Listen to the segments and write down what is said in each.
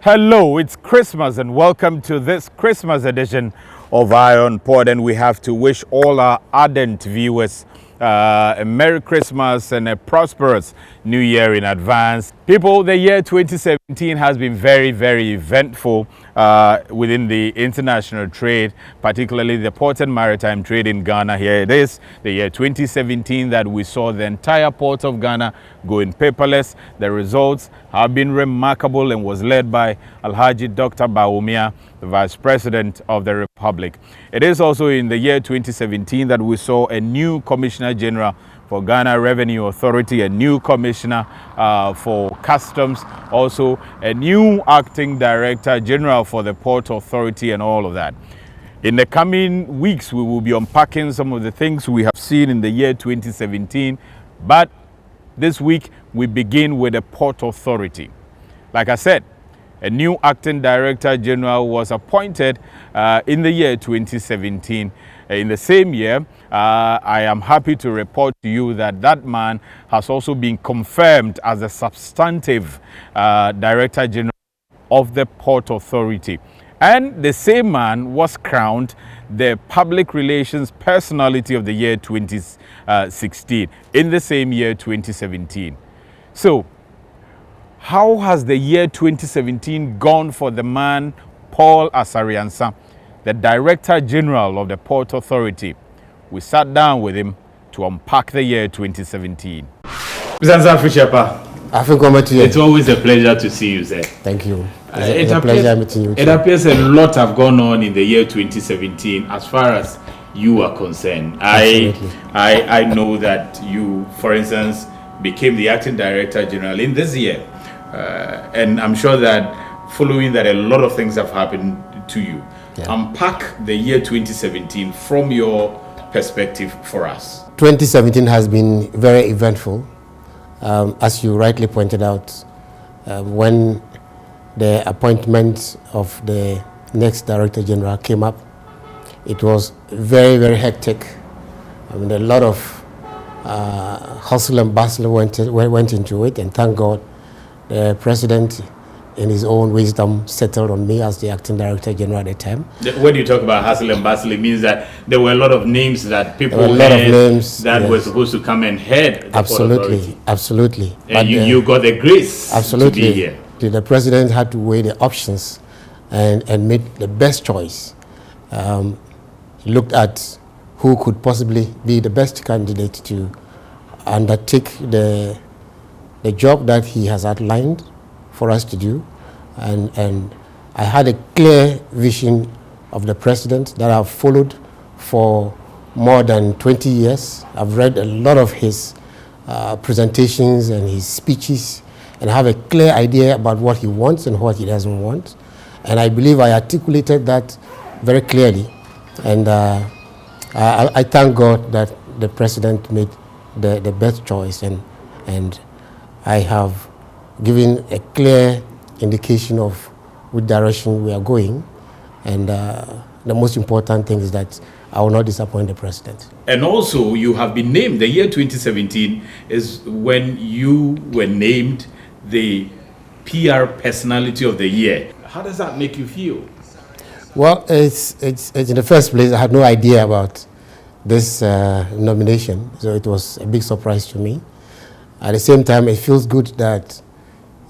Hello, it's Christmas and welcome to this Christmas edition of Iron Pod, and we have to wish all our ardent viewers a Merry Christmas and a prosperous New Year in advance. People, the year 2017 has been very eventful within the international trade, particularly the port and maritime trade in Ghana. Here it is, the year 2017 that we saw the entire port of Ghana going paperless. The results have been remarkable and was led by Alhaji Dr. Bawumia, the Vice President of the Republic. It is also in the year 2017 that we saw a new Commissioner General for Ghana Revenue Authority, a new Commissioner for Customs, also a new Acting Director General for the Port Authority and all of that. In the coming weeks, we will be unpacking some of the things we have seen in the year 2017, but this week we begin with the Port Authority. Like I said, a new Acting Director General was appointed in the year 2017. In the same year, I am happy to report to you that that man has also been confirmed as a substantive Director General of the Port Authority. And the same man was crowned the Public Relations Personality of the year 2016 in the same year 2017. So, how has the year 2017 gone for the man, Paul ASARE, the Director General of the Port Authority? We sat down with him to unpack the year 2017. It's always a pleasure to see you, sir. Thank you. It's a pleasure meeting you. It appears a lot have gone on in the year 2017 as far as you are concerned. I know that you, for instance, became the Acting Director General in this year. And I'm sure that following that, a lot of things have happened to you. Yeah. Unpack the year 2017 from your perspective for us. 2017 has been very eventful. As you rightly pointed out, when the appointment of the next Director General came up, it was very hectic. I mean, a lot of hustle and bustle went into it, and thank God the President, in his own wisdom, settled on me as the Acting Director General at the time. When you talk about hustle and bustle, it means that there were a lot of names that people were supposed to come and head the Absolutely. And but you got the grace to be here. The President had to weigh the options and make the best choice. He looked at who could possibly be the best candidate to undertake the job that he has outlined for us to do, and I had a clear vision of the President that I've followed for more than 20 years. I've read a lot of his presentations and his speeches, and I have a clear idea about what he wants and what he doesn't want, and I believe I articulated that very clearly, and I thank God that the President made the best choice, and I have given a clear indication of which direction we are going, and the most important thing is that I will not disappoint the President. And also, you have been named, the year 2017 is when you were named the PR Personality of the Year. How does that make you feel? Well, it's in the first place, I had no idea about this nomination, so it was a big surprise to me. At the same time, it feels good that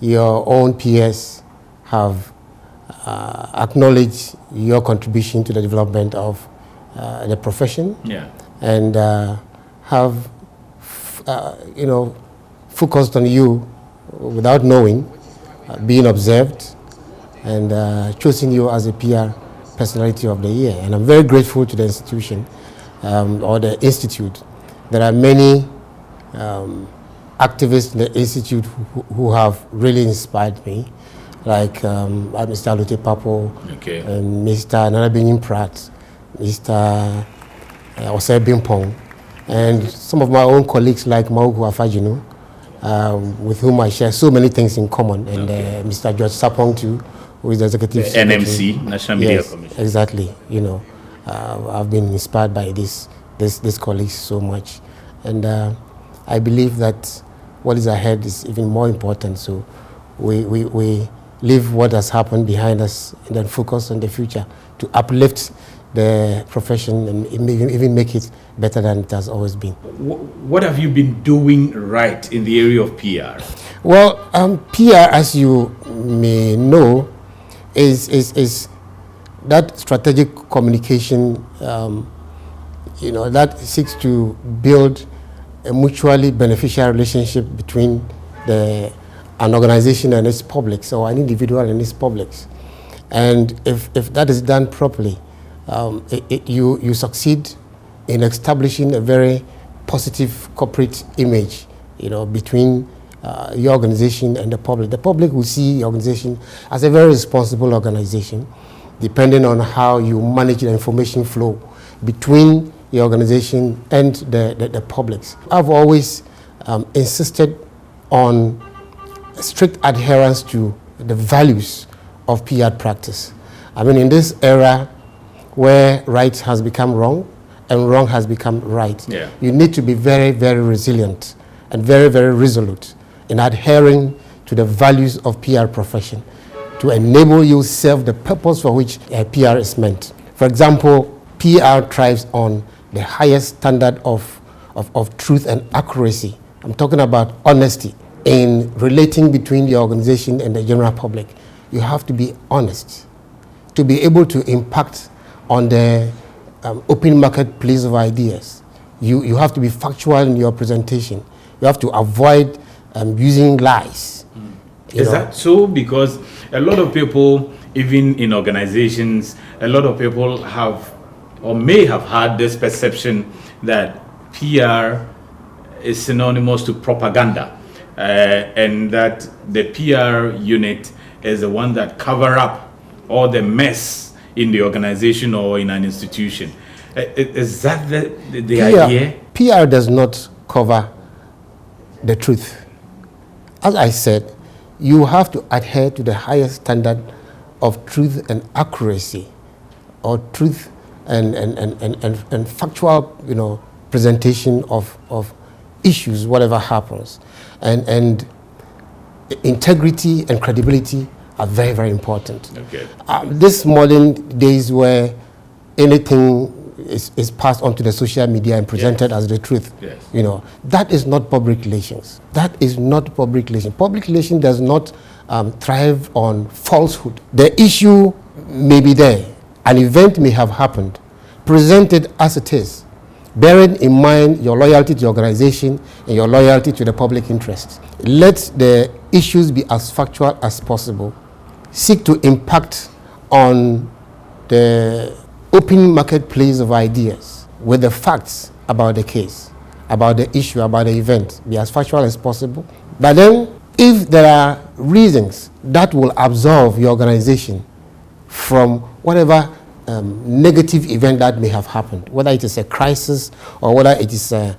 your own peers have acknowledged your contribution to the development of the profession, and have focused on you without knowing, being observed, and choosing you as a PR Personality of the Year. And I'm very grateful to the institution or the institute. There are many activists in the institute who have really inspired me, like Mr. Alute Papo, and Mr. Nanabenin Pratt, Mr. Osei Bimpong, and some of my own colleagues like Maugu Afajinu, with whom I share so many things in common, and Mr. George Sapong too, who is the executive secretary. NMC, National Media Commission. Exactly. I've been inspired by these colleagues so much, and I believe that what is ahead is even more important. So we leave what has happened behind us and then focus on the future to uplift the profession and even make it better than it has always been. What have you been doing right in the area of PR? Well, PR, as you may know, is that strategic communication, that seeks to build a mutually beneficial relationship between an organization and its publics, or an individual and its publics. And if that is done properly, you succeed in establishing a very positive corporate image, between your organization and the public. The public will see your organization as a very responsible organization, depending on how you manage the information flow between your organization and the publics. I've always insisted on strict adherence to the values of PR practice. I mean, in this era where right has become wrong and wrong has become right, you need to be very, very resilient and very, very resolute in adhering to the values of PR profession to enable you serve the purpose for which PR is meant. For example, PR thrives on the highest standard of truth and accuracy. I'm talking about honesty in relating between the organization and the general public. You have to be honest to be able to impact on the open marketplace of ideas. You have to be factual in your presentation. You have to avoid using lies. Is that so? Because a lot of people, even in organizations, a lot of people have or may have had this perception that PR is synonymous to propaganda, and that the PR unit is the one that cover up all the mess in the organization or in an institution. Is that the idea? PR does not cover the truth. As I said, you have to adhere to the highest standard of truth and accuracy, or truth and factual, presentation of issues, whatever happens. And integrity and credibility are very, very important. Okay. This modern days where anything is passed on to the social media and presented as the truth, that is not public relations. That is not public relations. Public relations does not thrive on falsehood. The issue may be there. An event may have happened. Present it as it is, bearing in mind your loyalty to the organization and your loyalty to the public interest. Let the issues be as factual as possible. Seek to impact on the open marketplace of ideas with the facts about the case, about the issue, about the event. Be as factual as possible. But then, if there are reasons that will absolve your organization from whatever negative event that may have happened, whether it is a crisis or whether it is an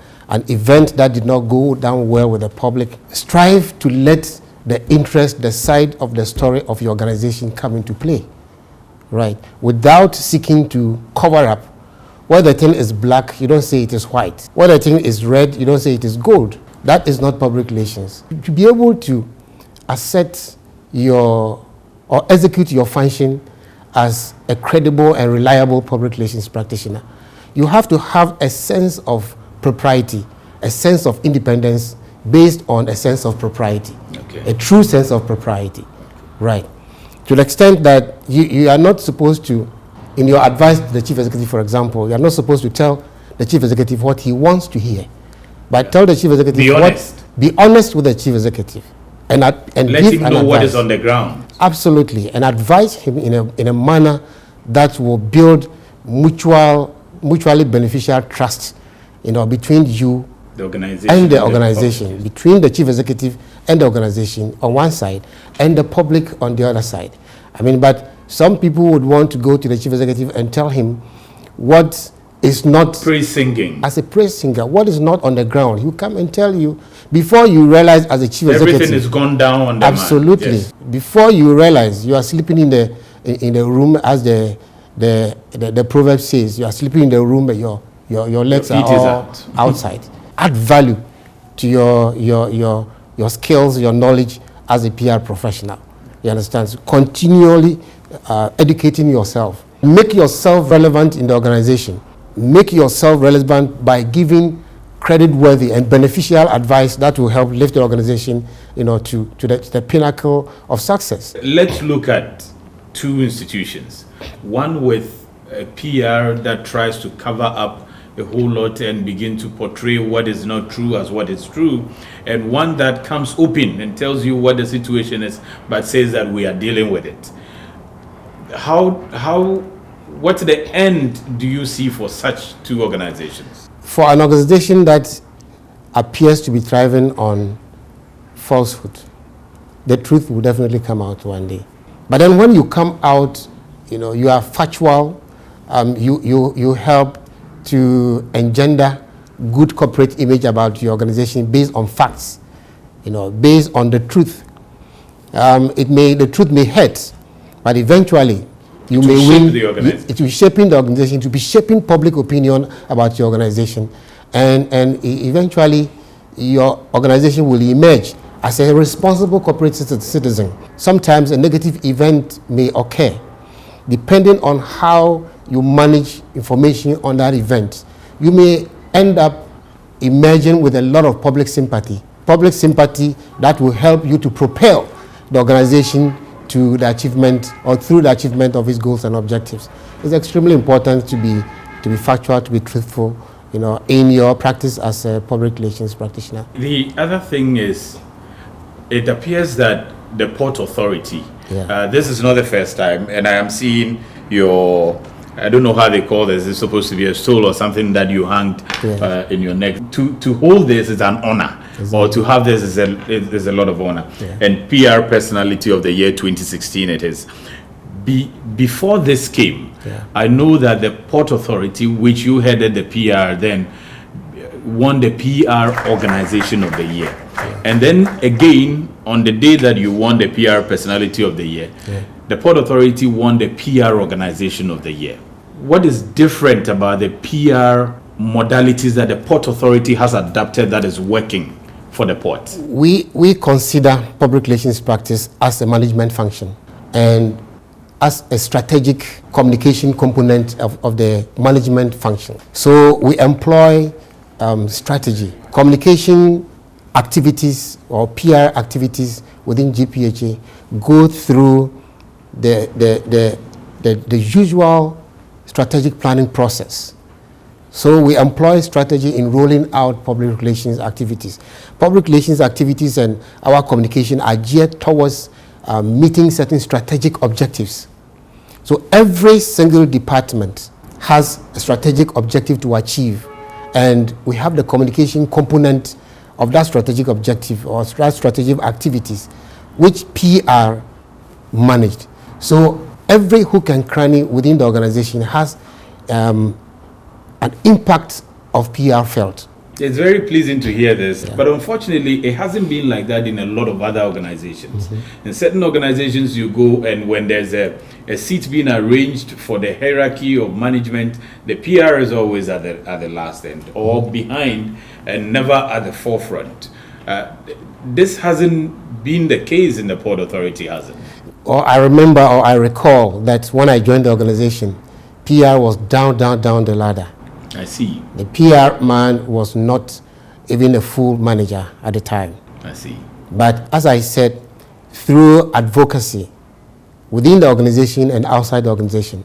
event that did not go down well with the public, strive to let the interest, the side of the story of your organization come into play, right? Without seeking to cover up. Where the thing is black, you don't say it is white. Where the thing is red, you don't say it is gold. That is not public relations. To be able to assert or execute your function as a credible and reliable public relations practitioner, you have to have a sense of propriety, a sense of independence based on a sense of propriety, a true sense of propriety, right? To the extent that you are not supposed to, in your advice to the chief executive, for example, you are not supposed to tell the chief executive what he wants to hear, but tell the chief executive be honest with the chief executive. And let him know what is on the ground. Absolutely, and advise him in a manner that will build mutually beneficial trust, between you and the organization, between the chief executive and the organization on one side, and the public on the other side. I mean, but some people would want to go to the chief executive and tell him what is not praise singing. As a praise singer, what is not on the ground. He will come and tell you before you realize, as a chief executive, everything is gone down on the absolutely. Man. Yes. Before you realize, you are sleeping in the room, as the proverb says, you are sleeping in the room, but your legs are all outside. Add value to your skills, your knowledge as a PR professional. You understand? So continually educating yourself. Make yourself relevant in the organization. Make yourself relevant by giving credit-worthy and beneficial advice that will help lift the organization, to the pinnacle of success. Let's look at two institutions. One with a PR that tries to cover up a whole lot and begin to portray what is not true as what is true, and one that comes open and tells you what the situation is, but says that we are dealing with it. What's the end do you see for such two organizations? For an organization that appears to be thriving on falsehood, the truth will definitely come out one day. But then when you come out, you are factual, you help to engender good corporate image about your organization based on facts, based on the truth. The truth may hurt, but eventually you may win. It will be shaping the organization, to be shaping public opinion about your organization, and eventually your organization will emerge as a responsible corporate citizen. Sometimes a negative event may occur, depending on how you manage information on that event. You may end up emerging with a lot of public sympathy that will help you to propel the organization to the achievement or through the achievement of its goals and objectives. It's extremely important to be factual, to be truthful, in your practice as a public relations practitioner. The other thing is, it appears that the Port Authority, this is not the first time, and I am seeing I don't know how they call this. It's supposed to be a stole or something that you hanged in your neck. To hold this is an honor, or to have this is a lot of honor. And PR Personality of the Year 2016 it is. Before this came, I know that the Port Authority, which you headed the PR then, won the PR Organization of the Year. And then again, on the day that you won the PR Personality of the Year, the Port Authority won the PR Organization of the Year. What is different about the PR modalities that the Port Authority has adapted that is working for the port? We consider public relations practice as a management function and as a strategic communication component of the management function. So we employ strategy, communication activities or PR activities within GPHA go through the usual strategic planning process. So we employ strategy in rolling out public relations activities. Public relations activities and our communication are geared towards meeting certain strategic objectives. So every single department has a strategic objective to achieve, and we have the communication component of that strategic objective or strategic activities, which PR managed. So every hook and cranny within the organization has an impact of PR felt. It's very pleasing to hear this, but unfortunately it hasn't been like that in a lot of other organizations. In certain organizations you go, and when there's a seat being arranged for the hierarchy of management, the PR is always at the last end or behind and never at the forefront. This hasn't been the case in the Port Authority, has it? I recall that when I joined the organization, PR was down the ladder. I see. The PR man was not even a full manager at the time. I see. But as I said, through advocacy within the organization and outside the organization,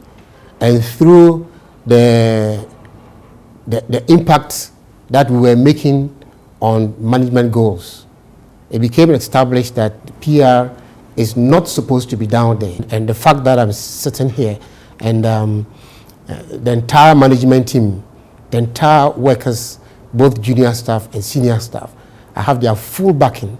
and through the impact that we were making on management goals, it became established that PR is not supposed to be down there. And the fact that I'm sitting here and the entire management team, the entire workers, both junior staff and senior staff, I have their full backing,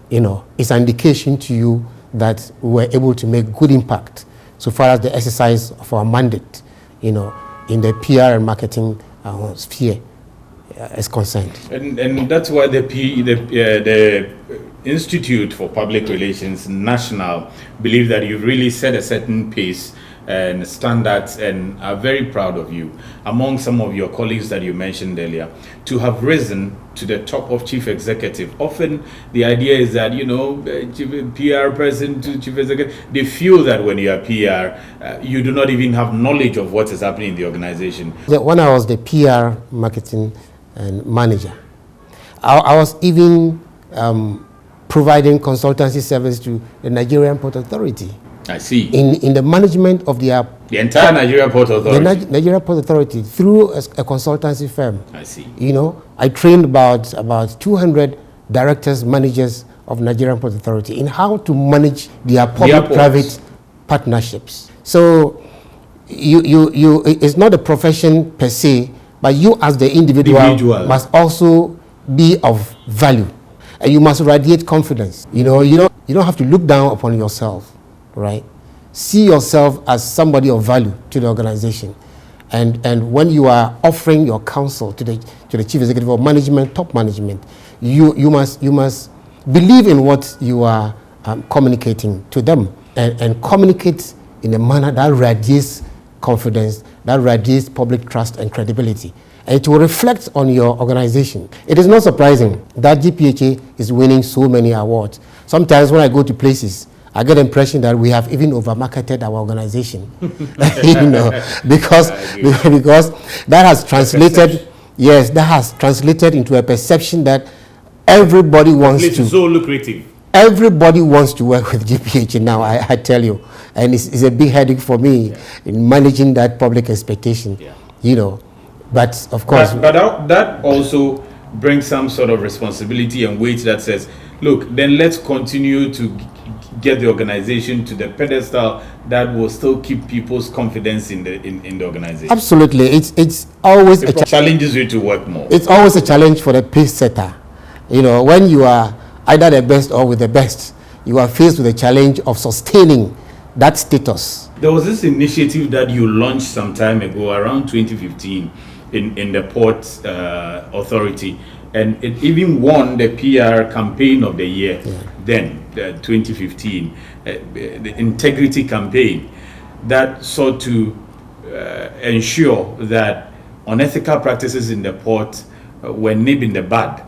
it's an indication to you that we were able to make good impact so far as the exercise of our mandate, in the PR and marketing sphere is concerned. And that's why the Institute for Public Relations National believe that you've really set a certain pace and standards, and are very proud of you. Among some of your colleagues that you mentioned earlier, to have risen to the top of chief executive. Often the idea is that, you know, PR person to chief executive, they feel that when you are PR, you do not even have knowledge of what is happening in the organization. When I was the PR marketing and manager, I was even providing consultancy service to the Nigerian Port Authority. I see. In the management of the entire Nigerian Port Authority. The Nigerian Port Authority through a consultancy firm. I see. You know, I trained about 200 directors, managers of Nigerian Port Authority in how to manage their public-private partnerships. So it's not a profession per se, but you as the individual must also be of value, and you must radiate confidence. You know, you don't have to look down upon yourself, right? See yourself as somebody of value to the organization, and when you are offering your counsel to the chief executive or management, top management, you must believe in what you are communicating to them, and communicate in a manner that radiates confidence, that radiates public trust and credibility. And it will reflect on your organization. It is not surprising that GPHA is winning so many awards. Sometimes when I go to places, I get the impression that we have even over-marketed our organization. You know, because that has translated, yes, that has translated into a perception that everybody wants to. So lucrative. Everybody wants to work with GPHA now, I tell you. And it's a big headache for me in managing that public expectation, you know. But of course. But that also brings some sort of responsibility and weight that says, look, then let's continue to get the organization to the pedestal that will still keep people's confidence in the organization. Absolutely. It's always it challenges you to work more. It's always a challenge for the pace setter. You know, when you are either the best or with the best, you are faced with the challenge of sustaining that status. There was this initiative that you launched some time ago, around 2015, in the Port Authority, and it even won the PR campaign of the year. Then, 2015, the integrity campaign that sought to ensure that unethical practices in the port were nipped in the bud.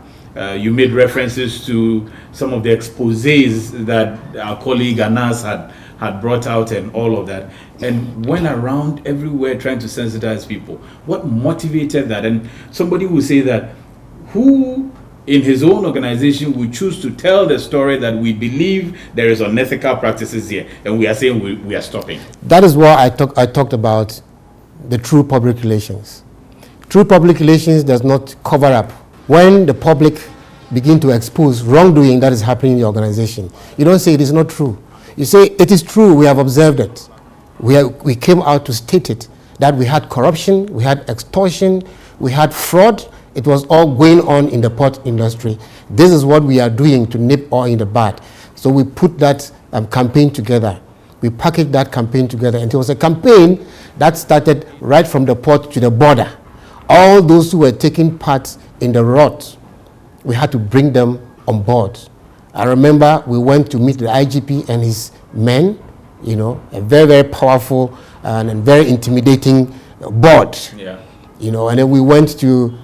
You made references to some of the exposés that our colleague Anas had brought out and all of that, and went around everywhere trying to sensitize people. What motivated that? And somebody will say that, who in his own organization would choose to tell the story that we believe there is unethical practices here, and we are saying we are stopping? That is why I talked about the true public relations. True public relations does not cover up. When the public begin to expose wrongdoing that is happening in the organization, you don't say it is not true. You say it is true, we have observed it. We came out to state it, that we had corruption, we had extortion, we had fraud. It was all going on in the port industry. This is what we are doing to nip all in the bud. So we put that campaign together. We packaged that campaign together, and it was a campaign that started right from the port to the border. All those who were taking part in the rot, we had to bring them on board. I remember we went to meet the IGP and his men, you know, a very, very powerful and very intimidating board. You know, and then we went to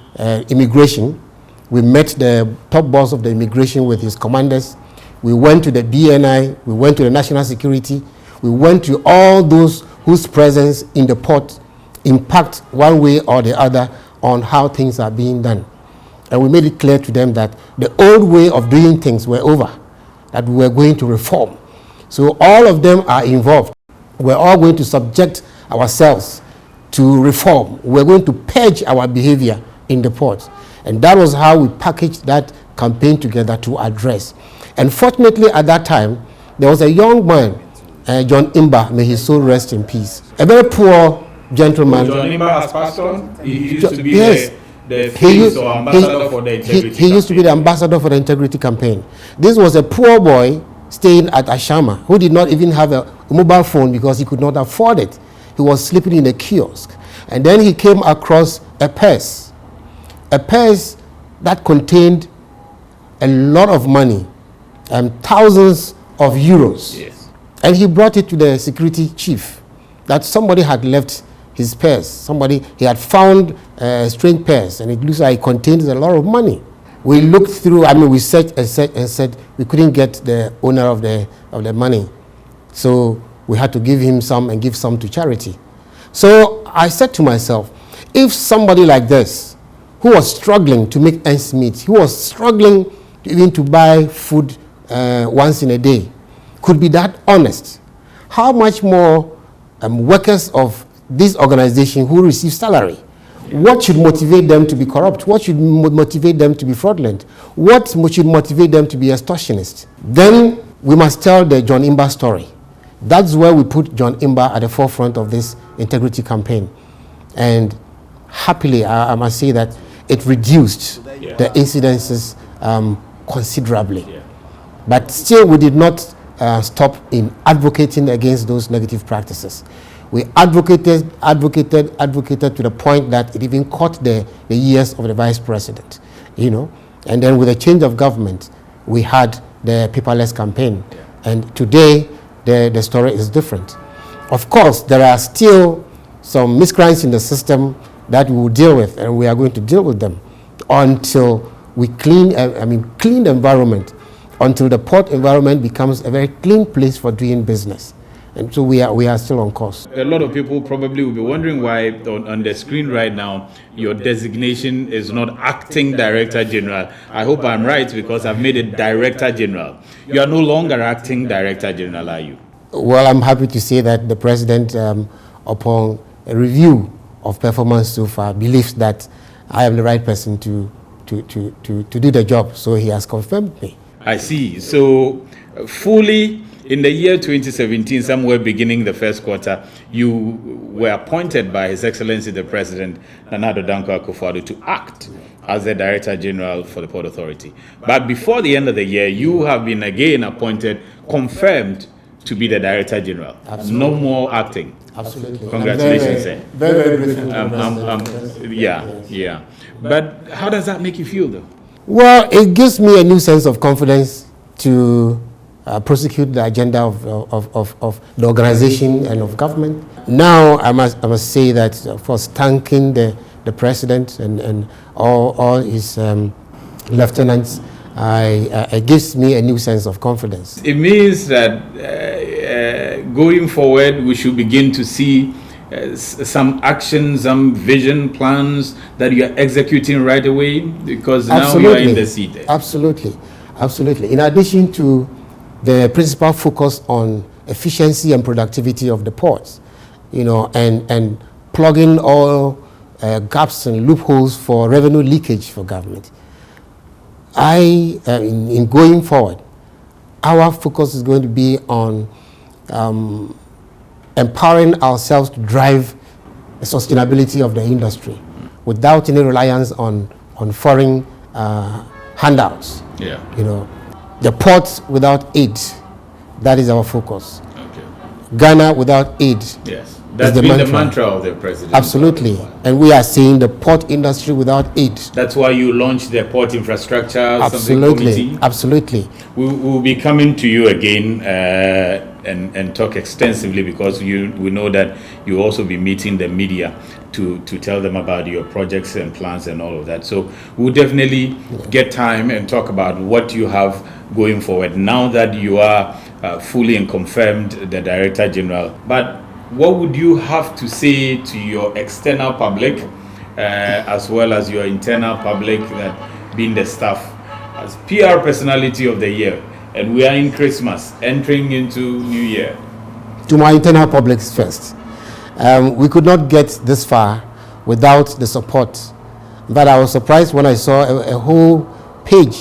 immigration. We met the top boss of the immigration with his commanders. We went to the BNI. We went to the national security. We went to all those whose presence in the port impact one way or the other on how things are being done. And we made it clear to them that the old way of doing things were over, that we were going to reform. So all of them are involved. We're all going to subject ourselves to reform. We're going to purge our behavior in the port. And that was how we packaged that campaign together to address. And fortunately at that time, there was a young man, John Imba, may his soul rest in peace. A very poor gentleman. John Imba has passed on? He used to be the face or ambassador for the integrity He used to be the ambassador for the integrity campaign. This was a poor boy staying at Ashama who did not even have a mobile phone because he could not afford it. He was sleeping in a kiosk. And then he came across a purse that contained a lot of money, thousands of euros. Yes. And he brought it to the security chief. that somebody had left his purse. He had found strange purse, and it looks like it contains a lot of money. We looked through, we searched and said we couldn't get the owner of the money. So we had to give him some and give some to charity. So I said to myself, if somebody like this, who was struggling to make ends meet, who was struggling even to buy food once in a day, could be that honest, how much more workers of this organization who receive salary, what should motivate them to be corrupt? What should motivate them to be fraudulent? What should motivate them to be extortionists? Then we must tell the John Imba story. That's where we put John Imba at the forefront of this integrity campaign. And happily, I must say that it reduced the incidences considerably. But still, we did not stop in advocating against those negative practices. We advocated to the point that it even caught the ears of the vice president, And then with a change of government, we had the paperless campaign. And today, the story is different. Of course, there are still some miscreants in the system that we will deal with, and we are going to deal with them until we clean the environment, until the port environment becomes a very clean place for doing business. And so we are still on course. A lot of people probably will be wondering why on the screen right now your designation is not acting director general. I hope I'm right, because I've made it director general. You are no longer acting director general, are you? Well, I'm happy to say that the president, upon a review of performance so far, believes that I am the right person to do the job. So he has confirmed me. I see. So fully in the year 2017, somewhere beginning the first quarter, you were appointed by His Excellency the President, Nana Addo Dankwa Akufo-Addo, to act as the Director General for the Port Authority. But before the end of the year, you have been again appointed, confirmed to be the Director General. Absolutely. No more acting. Absolutely. Congratulations, sir. Very grateful. Yeah. But how does that make you feel, though? Well, it gives me a new sense of confidence to prosecute the agenda of the organization and of government. Now, I must say that, of course, thanking the president and all his lieutenants, it gives me a new sense of confidence. It means that going forward, we should begin to see some actions, some vision plans that you are executing right away, because now you are in the seat. Absolutely. In addition to the principal focus on efficiency and productivity of the ports, and plugging all gaps and loopholes for revenue leakage for government. In going forward, our focus is going to be on empowering ourselves to drive the sustainability of the industry without any reliance on foreign handouts. The ports without aid, that is our focus. Okay. Ghana without aid. Yes. That's been the mantra of the president. Absolutely. And we are seeing the port industry without aid. That's why you launched the port infrastructure. Absolutely. We'll be coming to you again and talk extensively, because we know that you also be meeting the media to tell them about your projects and plans and all of that. So we'll definitely get time and talk about what you have going forward now that you are fully and confirmed the Director General. But what would you have to say to your external public as well as your internal public, that being the staff, as PR Personality of the Year, and we are in Christmas, entering into New Year? To my internal public first. We could not get this far without the support. But I was surprised when I saw a whole page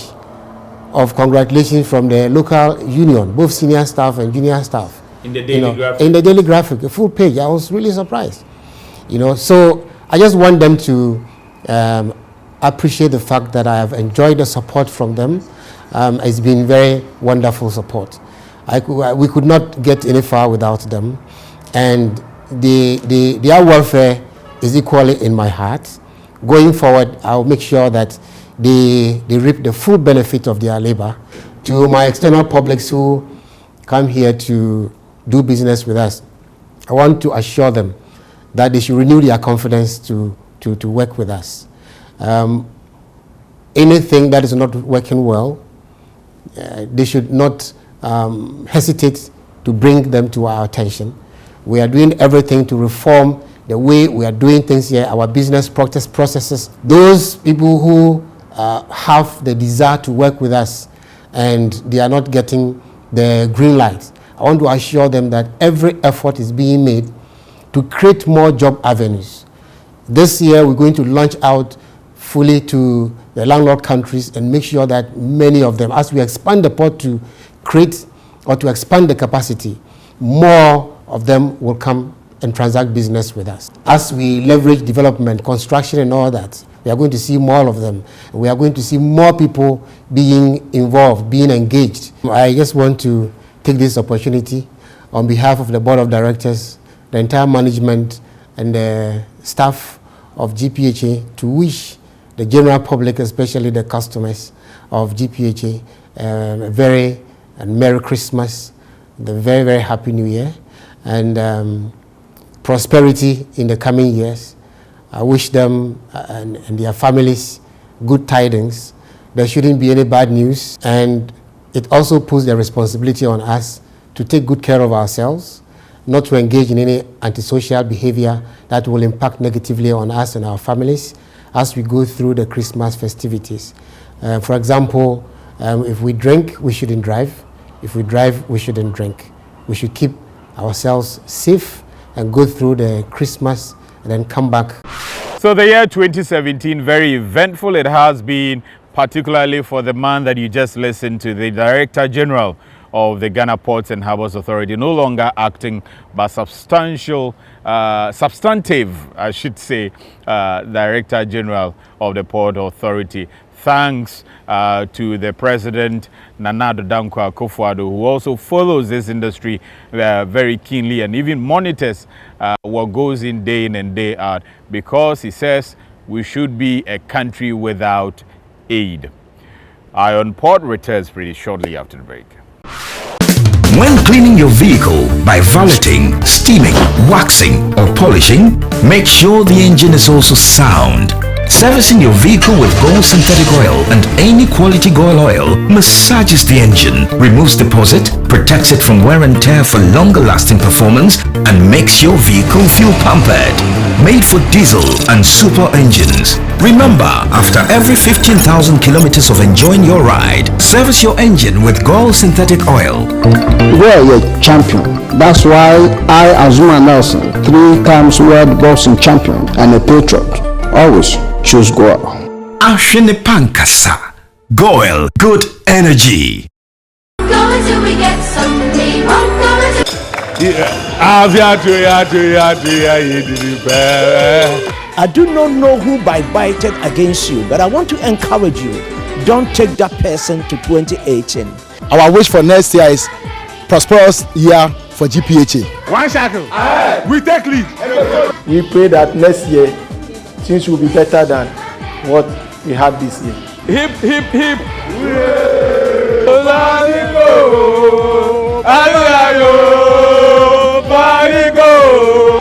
of congratulations from the local union, both senior staff and junior staff. In the daily graphic? In the daily graphic, a full page. I was really surprised. So I just want them to appreciate the fact that I have enjoyed the support from them. It's been very wonderful support. We could not get any far without them. And their welfare is equally in my heart. Going forward, I'll make sure that they reap the full benefit of their labor. To my external publics who come here to do business with us, I want to assure them that they should renew their confidence to work with us. Anything that is not working well, they should not hesitate to bring them to our attention. We are doing everything to reform the way we are doing things here, our business processes. Those people who have the desire to work with us and they are not getting the green light, I want to assure them that every effort is being made to create more job avenues. This year, we're going to launch out fully to the landlord countries and make sure that many of them, as we expand the port to create or to expand the capacity, more of them will come and transact business with us. As we leverage development, construction and all that, we are going to see more of them. We are going to see more people being involved, being engaged. I just want to take this opportunity on behalf of the board of directors, the entire management and the staff of GPHA to wish the general public, especially the customers of GPHA, a very Merry Christmas, the very, very Happy New Year, and prosperity in the coming years. I wish them and their families good tidings. There shouldn't be any bad news, and it also puts the responsibility on us to take good care of ourselves, not to engage in any antisocial behavior that will impact negatively on us and our families as we go through the Christmas festivities. For example, if we drink, we shouldn't drive. If we drive, we shouldn't drink. We should keep ourselves safe and go through the Christmas and then come back. So the year 2017, very eventful it has been, particularly for the man that you just listened to, the Director General of the Ghana Ports and Harbours Authority, no longer acting but substantive, I should say, Director General of the Port Authority. Thanks to the President, Nana Addo Dankwa Akufo-Addo, who also follows this industry very keenly and even monitors what goes in day in and day out, because he says we should be a country without aid. Iron Port returns pretty shortly after the break. When cleaning your vehicle by valeting, steaming, waxing or polishing, make sure the engine is also sound. Servicing your vehicle with Gold synthetic oil and any quality Gold oil massages the engine, removes deposit, protects it from wear and tear for longer lasting performance, and makes your vehicle feel pampered. Made for diesel and super engines. Remember, after every 15,000 kilometers of enjoying your ride, service your engine with Gold synthetic oil. We are a champion. That's why I, Azuma Nelson, 3 times world boxing champion and a patriot, always choose Goil. Ashene Pankasa. Goil, good energy. I do not know who backbited against you, but I want to encourage you. Don't take that person to 2018. Our wish for next year is prosperous year for GPHA. One shackle. We take lead. We pray that next year things will be better than what we had this year. Hip, hip, hip.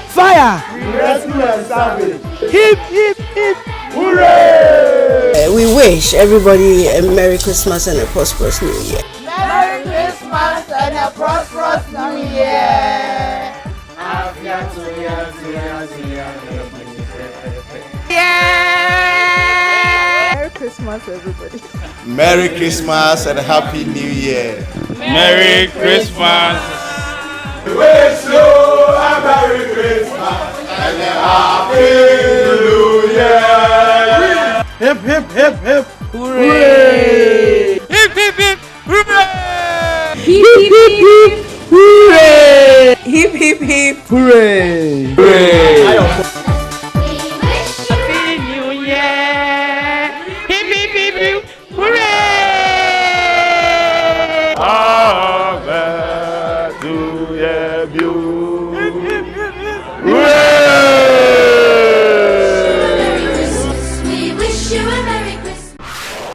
Fire! Rescue and salvage. Hip, hip, hip. Hooray! We wish everybody a Merry Christmas and a prosperous New Year. Merry Christmas and a prosperous New Year. Merry Christmas, everybody. Merry Christmas and a Happy New Year. Merry Christmas. We wish you a Merry Christmas and a Happy New Year. Hip, hip, hip, hip. Hooray! Hip, hip, hip. Hooray! Hip, hip, hip. Hooray! Hip, hip, hip. Hooray! Hooray!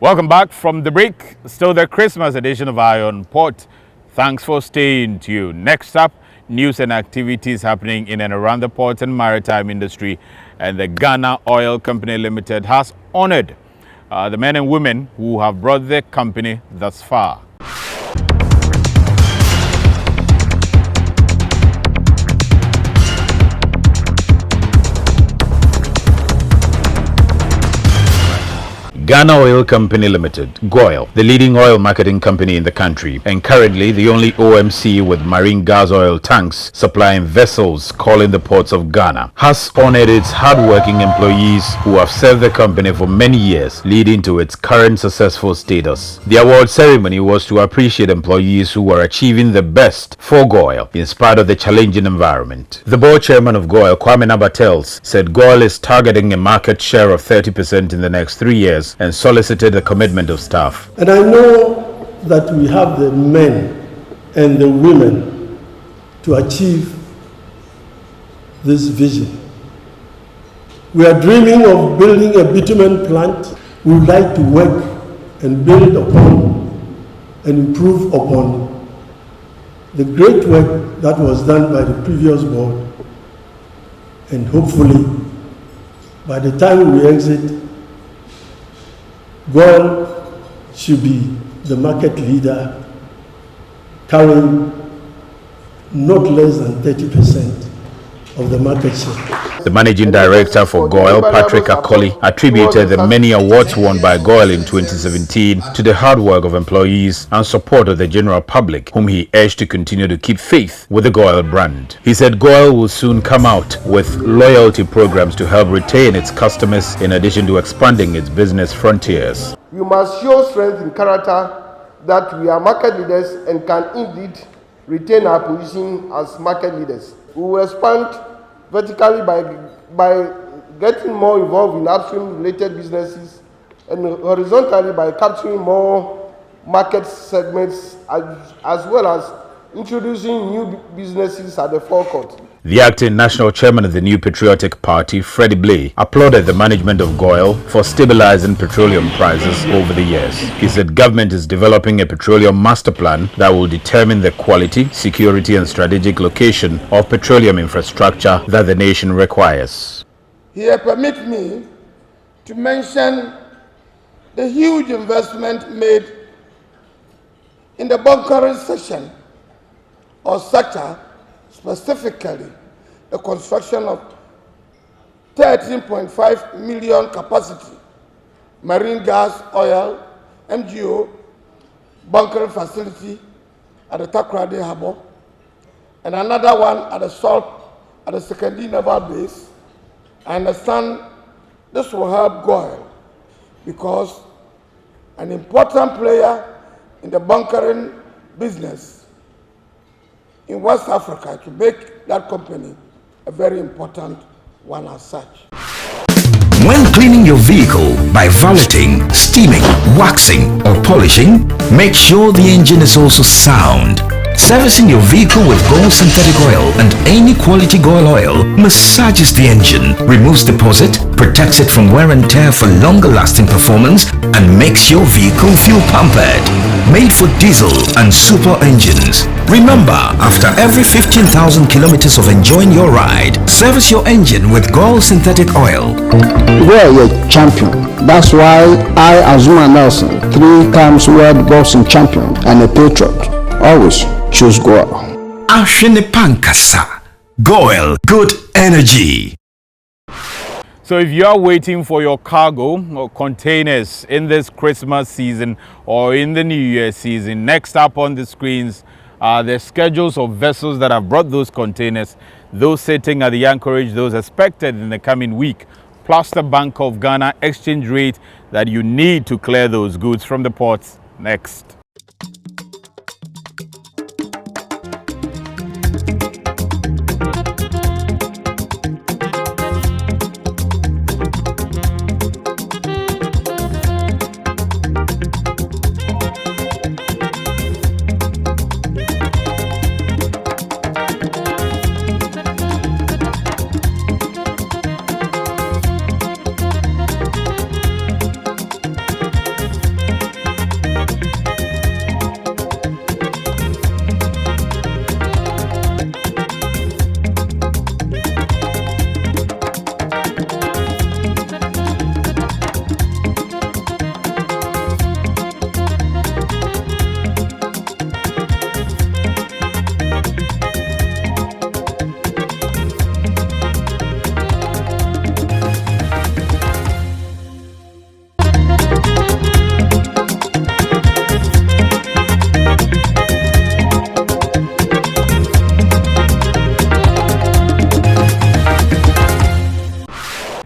Welcome back from the break. Still the Christmas edition of Iron Port. Thanks for staying tuned. Next up, news and activities happening in and around the port and maritime industry. And the Ghana Oil Company Limited has honored the men and women who have brought the company thus far. Ghana Oil Company Limited, GOIL, the leading oil marketing company in the country, and currently the only OMC with marine gas oil tanks supplying vessels calling the ports of Ghana, has honored its hard-working employees who have served the company for many years, leading to its current successful status. The award ceremony was to appreciate employees who are achieving the best for GOIL in spite of the challenging environment. The board chairman of GOIL, Kwame Nabatels, said GOIL is targeting a market share of 30% in the next 3 years and solicited the commitment of staff. And I know that we have the men and the women to achieve this vision. We are dreaming of building a bitumen plant. We would like to work and build upon and improve upon the great work that was done by the previous board. And hopefully, by the time we exit, GOIL should be the market leader, carrying not less than 30% of the market share. The managing director for GOIL, Patrick Akoli, attributed the many awards won by GOIL in 2017 to the hard work of employees and support of the general public, whom he urged to continue to keep faith with the GOIL brand. He said GOIL will soon come out with loyalty programs to help retain its customers in addition to expanding its business frontiers. We must show strength in character that we are market leaders and can indeed retain our position as market leaders. We will expand vertically by getting more involved in upstream related businesses and horizontally by capturing more market segments as well as introducing new businesses at the forecourt. The acting national chairman of the New Patriotic Party, Freddie Blay, applauded the management of GOIL for stabilizing petroleum prices over the years. He said government is developing a petroleum master plan that will determine the quality, security and strategic location of petroleum infrastructure that the nation requires. Here, permit me to mention the huge investment made in the bunkering section or sector, specifically the construction of 13.5 million capacity marine gas oil MGO bunkering facility at the TAKORADI Harbour and another one at the salt at the Secondary Naval Base. I understand this will help GOIL because an important player in the bunkering business in West Africa to make that company a very important one as such. When cleaning your vehicle by valeting, steaming, waxing or polishing, make sure the engine is also sound. Servicing your vehicle with Gold synthetic oil and any quality GOIL oil massages the engine, removes deposit, protects it from wear and tear for longer lasting performance and makes your vehicle feel pampered. Made for diesel and super engines. Remember, after every 15,000 kilometers of enjoying your ride, service your engine with Gold synthetic oil. We are a champion. That's why I, Azuma Nelson, 3 times world boxing champion and a patriot, always choose GOIL. Ashene Pankasa. GOIL, good energy. So if you are waiting for your cargo or containers in this Christmas season or in the New Year season, next up on the screens are the schedules of vessels that have brought those containers, those sitting at the anchorage, those expected in the coming week, plus the Bank of Ghana exchange rate that you need to clear those goods from the ports. Next.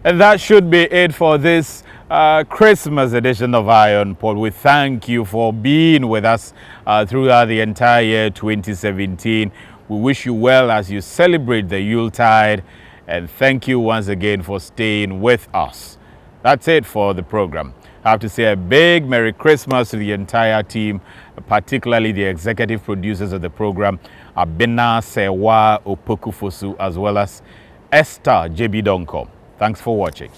And that should be it for this Christmas edition of Iron Pod. We thank you for being with us throughout the entire year 2017. We wish you well as you celebrate the Yuletide, and thank you once again for staying with us. That's it for the program. I have to say a big Merry Christmas to the entire team, particularly the executive producers of the program, Abena Sewa Opokufosu, as well as Esther JB Donko. Thanks for watching.